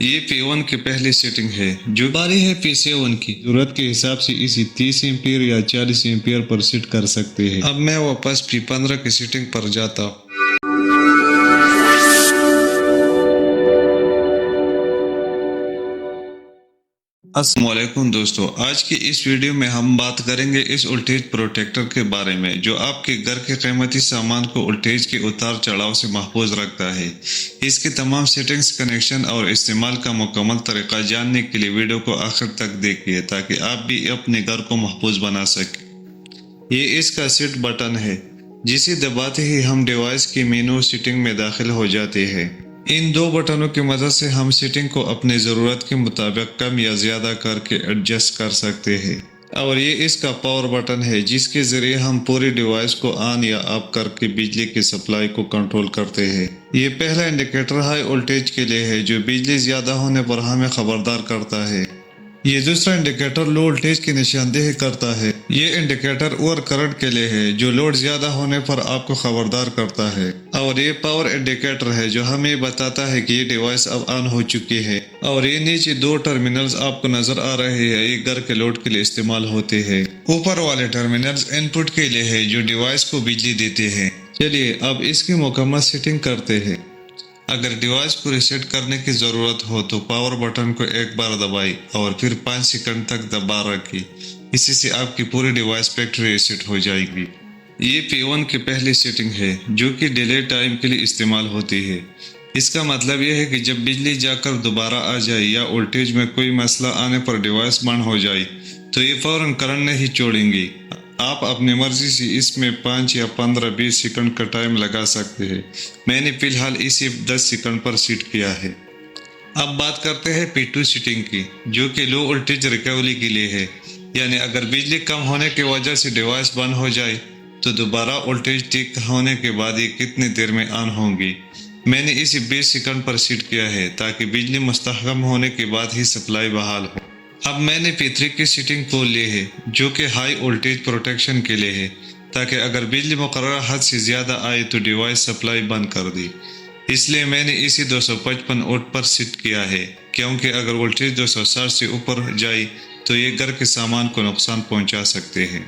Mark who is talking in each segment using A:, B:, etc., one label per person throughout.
A: یہ P1 کی پہلی سیٹنگ ہے جو باری ہے P7 کی ضرورت کے حساب سے اسے 30 ایمپیئر یا 40 ایمپیئر پر سیٹ کر سکتے ہیں۔ اب میں واپس P15 کی سیٹنگ پر جاتا ہوں۔ السلام علیکم دوستو، آج کی اس ویڈیو میں ہم بات کریں گے اس وولٹیج پروٹیکٹر کے بارے میں جو آپ کے گھر کے قیمتی سامان کو وولٹیج کے اتار چڑھاؤ سے محفوظ رکھتا ہے۔ اس کی تمام سیٹنگز، کنیکشن اور استعمال کا مکمل طریقہ جاننے کے لیے ویڈیو کو آخر تک دیکھیے تاکہ آپ بھی اپنے گھر کو محفوظ بنا سکیں۔ یہ اس کا سیٹ بٹن ہے جسے دباتے ہی ہم ڈیوائس کی مینو سیٹنگ میں داخل ہو جاتے ہیں۔ ان دو بٹنوں کی مدد سے ہم سیٹنگ کو اپنی ضرورت کے مطابق کم یا زیادہ کر کے ایڈجسٹ کر سکتے ہیں، اور یہ اس کا پاور بٹن ہے جس کے ذریعے ہم پوری ڈیوائس کو آن یا آف کر کے بجلی کی سپلائی کو کنٹرول کرتے ہیں۔ یہ پہلا انڈیکیٹر ہائی وولٹیج کے لیے ہے جو بجلی زیادہ ہونے پر ہمیں خبردار کرتا ہے۔ یہ دوسرا انڈیکیٹر لو وولٹیج کی نشاندہی کرتا ہے۔ یہ انڈیکیٹر اوور کرنٹ کے لیے ہے جو لوڈ زیادہ ہونے پر آپ کو خبردار کرتا ہے، اور یہ پاور انڈیکیٹر ہے جو ہمیں بتاتا ہے کہ یہ ڈیوائس اب آن ہو چکی ہے۔ اور یہ نیچے دو ٹرمینلز آپ کو نظر آ رہے ہیں، یہ گھر کے لوڈ کے لیے استعمال ہوتے ہیں۔ اوپر والے ٹرمینلز ان پٹ کے لیے ہے جو ڈیوائس کو بجلی دیتے ہیں۔ چلیے اب اس کی مکمل سیٹنگ کرتے ہیں۔ اگر ڈیوائس کو ریسیٹ کرنے کی ضرورت ہو تو پاور بٹن کو ایک بار دبائیں اور پھر 5 سیکنڈ تک دبا رکھیں۔ اسی سے آپ کی پوری ڈیوائس فیکٹری ریسیٹ ہو جائے گی۔ یہ P1 کی پہلی سیٹنگ ہے جو کہ ڈیلے ٹائم کے لیے استعمال ہوتی ہے۔ اس کا مطلب یہ ہے کہ جب بجلی جا کر دوبارہ آ جائے یا وولٹیج میں کوئی مسئلہ آنے پر ڈیوائس بند ہو جائے تو یہ فوراً کرنٹ نہیں چھوڑیں گی۔ آپ اپنی مرضی سے اس میں 5 یا 15-20 سیکنڈ کا ٹائم لگا سکتے ہیں۔ میں نے فی الحال اسے 10 سیکنڈ پر سیٹ کیا ہے۔ اب بات کرتے ہیں P2 سیٹنگ کی جو کہ لو وولٹیج ریکوری کے لیے ہے، یعنی اگر بجلی کم ہونے کی وجہ سے ڈیوائس بند ہو جائے تو دوبارہ وولٹیج ٹھیک ہونے کے بعد یہ کتنی دیر میں آن ہوں گی۔ میں نے اسے 20 سیکنڈ پر سیٹ کیا ہے تاکہ بجلی مستحکم ہونے کے بعد ہی سپلائی بحال ہو۔ اب میں نے P3 کی سیٹنگ کھول لی ہے جو کہ ہائی وولٹیج پروٹیکشن کے لیے ہے، تاکہ اگر بجلی مقررہ حد سے زیادہ آئے تو ڈیوائس سپلائی بند کر دے۔ اس لیے میں نے اسے 255 واٹ پر سیٹ کیا ہے، کیونکہ اگر وولٹیج 260 سے اوپر جائے تو یہ گھر کے سامان کو نقصان پہنچا سکتے ہیں۔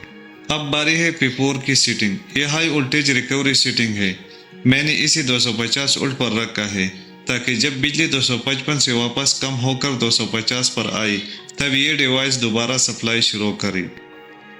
A: اب باری ہے P4 کی سیٹنگ۔ یہ ہائی وولٹیج ریکوری سیٹنگ ہے۔ میں نے اسے 250 واٹ پر رکھا ہے تاکہ جب بجلی 255 سے واپس کم ہو کر 250 پر آئے تب یہ ڈیوائس دوبارہ سپلائی شروع کرے۔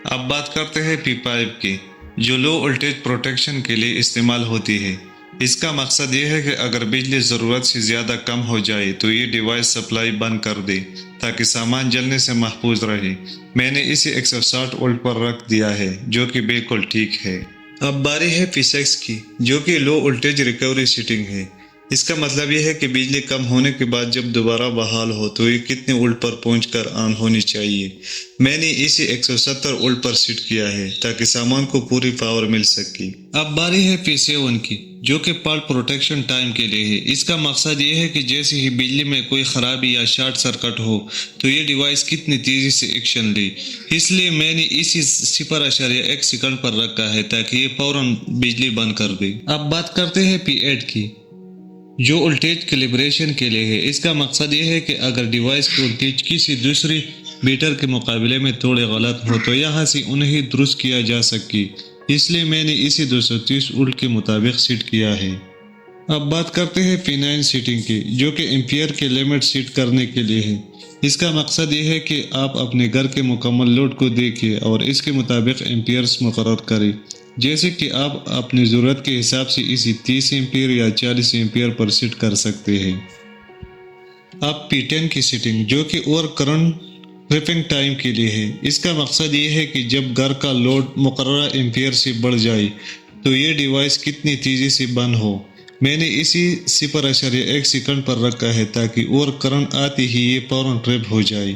A: اب بات کرتے ہیں P5 کی جو لو وولٹیج پروٹیکشن کے لیے استعمال ہوتی ہے۔ اس کا مقصد یہ ہے کہ اگر بجلی ضرورت سے زیادہ کم ہو جائے تو یہ ڈیوائس سپلائی بند کر دے تاکہ سامان جلنے سے محفوظ رہے۔ میں نے اسے 160 واٹ پر رکھ دیا ہے جو کہ بالکل ٹھیک ہے۔ اب باری ہے P6 کی جو کہ لو وولٹیج ریکوری سیٹنگ ہے۔ اس کا مطلب یہ ہے کہ بجلی کم ہونے کے بعد جب دوبارہ بحال ہو تو یہ کتنے وولٹ پر پہنچ کر آن ہونی چاہیے۔ میں نے اسے 170 وولٹ پر سیٹ کیا ہے تاکہ سامان کو پوری پاور مل سکے۔ اب باری ہے P7 کی جو کہ فالٹ پروٹیکشن ٹائم کے لیے ہے۔ اس کا مقصد یہ ہے کہ جیسے ہی بجلی میں کوئی خرابی یا شارٹ سرکٹ ہو تو یہ ڈیوائس کتنی تیزی سے ایکشن لے۔ اس لیے میں نے اسے 0.1 سیکنڈ پر رکھا ہے تاکہ یہ فوراً بجلی بند کر دے۔ اب بات کرتے ہیں P8 کی جو وولٹیج کیلیبریشن کے لیے ہے۔ اس کا مقصد یہ ہے کہ اگر ڈیوائس کی وولٹیج کسی دوسری میٹر کے مقابلے میں تھوڑے غلط ہو تو یہاں سے انہیں درست کیا جا سکے۔ اس لیے میں نے اسے 230 وولٹ کے مطابق سیٹ کیا ہے۔ اب بات کرتے ہیں P9 سیٹنگ کی جو کہ ایمپیئر کے لیمٹ سیٹ کرنے کے لیے ہے۔ اس کا مقصد یہ ہے کہ آپ اپنے گھر کے مکمل لوڈ کو دیکھیں اور اس کے مطابق ایمپیئرز مقرر کریں، جیسے کہ آپ اپنی ضرورت کے حساب سے اسے 30 ایمپیئر یا 40 ایمپیئر پر سیٹ کر سکتے ہیں۔ اب P10 کی سیٹنگ جو کہ اوور کرنٹ ٹرپنگ ٹائم کے لیے ہے۔ اس کا مقصد یہ ہے کہ جب گھر کا لوڈ مقررہ ایمپیئر سے بڑھ جائے تو یہ ڈیوائس کتنی تیزی سے بند ہو۔ میں نے اسے 0.1 سیکنڈ پر رکھا ہے تاکہ اوور کرنٹ آتے ہی یہ فوراً ٹرپ ہو جائے۔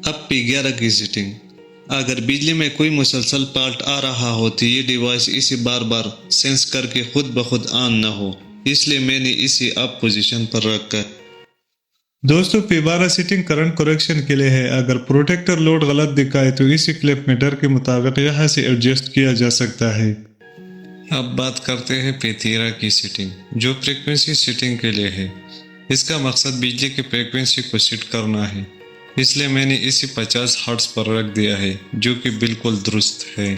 A: اب P11 کی سیٹنگ۔ اگر بجلی میں کوئی مسلسل فالٹ آ رہا ہو تو یہ ڈیوائس اسے بار بار سینس کر کے خود بخود آن نہ ہو، اس لیے میں نے اسے اپ پوزیشن پر رکھا۔ دوستو P12 سیٹنگ کرنٹ کریکشن کے لیے ہے۔ اگر پروٹیکٹر لوڈ غلط دکھائے تو اسے کلپ میٹر کے مطابق یہاں سے ایڈجسٹ کیا جا سکتا ہے۔ اب بات کرتے ہیں P13 کی سیٹنگ جو فریکوینسی سیٹنگ کے لیے ہے۔ اس کا مقصد بجلی کی فریکوینسی کو سیٹ کرنا ہے، اس لیے میں نے اسے 50 ہرٹز پر رکھ دیا ہے، جو کہ بالکل درست ہے۔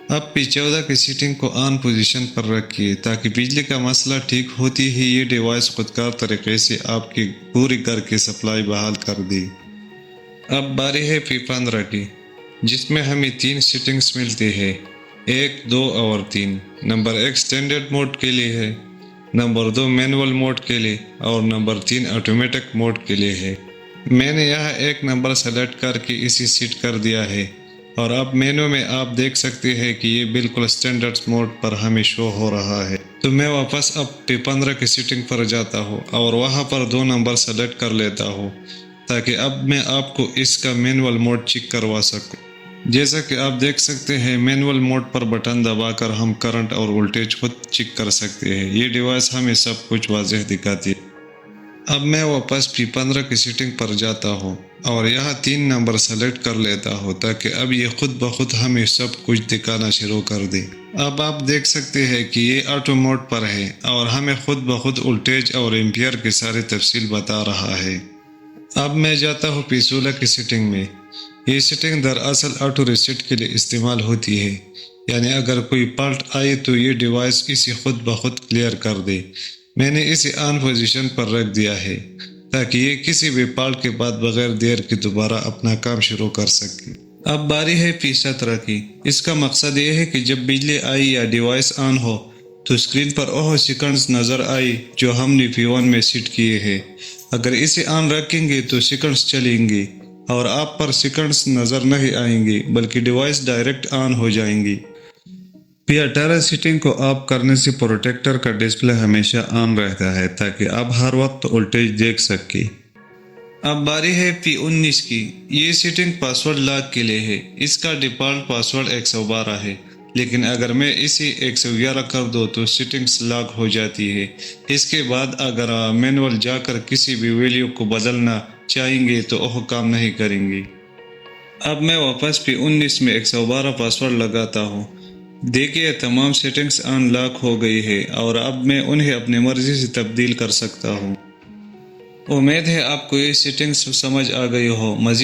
A: اب P14 کی سیٹنگ کو آن پوزیشن پر رکھیے تاکہ بجلی کا مسئلہ ٹھیک ہوتی ہی یہ ڈیوائس خودکار طریقے سے آپ کے پورے گھر کی سپلائی بحال کر دے۔ اب باری ہے P15 کی، جس میں ہمیں 3 سیٹنگز ملتی ہے، 1، 2 اور 3۔ نمبر 1 اسٹینڈرڈ موڈ کے لیے ہے، نمبر 2 مینول موڈ کے لیے اور نمبر 3 آٹومیٹک موڈ کے لیے ہے۔ میں نے یہاں ایک نمبر سلیکٹ کر کے اسے سیٹ کر دیا ہے، اور اب مینو میں آپ دیکھ سکتے ہیں کہ یہ بالکل اسٹینڈرڈ موڈ پر ہمیں شو ہو رہا ہے۔ تو میں واپس اب P15 کی سیٹنگ پر جاتا ہوں اور وہاں پر 2 نمبر سلیکٹ کر لیتا ہوں تاکہ اب میں آپ کو اس کا مینول موڈ چیک کروا سکوں۔ جیسا کہ آپ دیکھ سکتے ہیں، مینول موڈ پر بٹن دبا کر ہم کرنٹ اور وولٹیج خود چیک کر سکتے ہیں۔ یہ ڈیوائس ہمیں سب کچھ واضح دکھاتی ہے۔ اب میں واپس P15 کی سیٹنگ پر جاتا ہوں اور یہاں 3 نمبر سلیکٹ کر لیتا ہوں تاکہ اب یہ خود بخود ہمیں سب کچھ دکھانا شروع کر دے۔ اب آپ دیکھ سکتے ہیں کہ یہ آٹو موڈ پر ہے اور ہمیں خود بخود وولٹیج اور ایمپیئر کی ساری تفصیل بتا رہا ہے۔ اب میں جاتا ہوں P16 کی سیٹنگ میں۔ یہ سیٹنگ دراصل آٹو ریسیٹ کے لیے استعمال ہوتی ہے، یعنی اگر کوئی فالٹ آئے تو یہ ڈیوائس اسے خود بخود کلیئر کر دے۔ میں نے اسے آن پوزیشن پر رکھ دیا ہے تاکہ یہ کسی بھی فالٹ کے بعد بغیر دیر کے دوبارہ اپنا کام شروع کر سکے۔ اب باری ہے P17 کی۔ اس کا مقصد یہ ہے کہ جب بجلی آئی یا ڈیوائس آن ہو تو اسکرین پر وہ سیکنڈز نظر آئی جو ہم نے P1 میں سیٹ کیے ہیں۔ اگر اسے آن رکھیں گے تو سیکنڈز چلیں گے اور آپ پر سیکنڈز نظر نہیں آئیں گے، بلکہ ڈیوائس ڈائریکٹ آن ہو جائیں گی۔ P18 سیٹنگ کو آف کرنے سے پروٹیکٹر کا ڈسپلے ہمیشہ آن رہتا ہے تاکہ آپ ہر وقت وولٹیج دیکھ سکیں۔ اب باری ہے P19 کی۔ یہ سیٹنگ پاسورڈ لاک کے لیے ہے۔ اس کا ڈیفالٹ پاسورڈ 112 ہے، لیکن اگر میں اسے 111 کر دوں تو سیٹنگز لاک ہو جاتی ہے۔ اس کے بعد اگر مینول جا کر کسی بھی ویلیو کو بدلنا چاہیں گے تو وہ کام نہیں کریں گے۔ اب میں واپس P19 میں 112 پاسورڈ لگاتا ہوں۔ دیکھیے تمام سیٹنگز آن لاک ہو گئی ہے اور اب میں انہیں اپنی مرضی سے تبدیل کر سکتا ہوں۔ امید ہے آپ کو یہ سیٹنگز سمجھ آ گئی ہو۔ مزید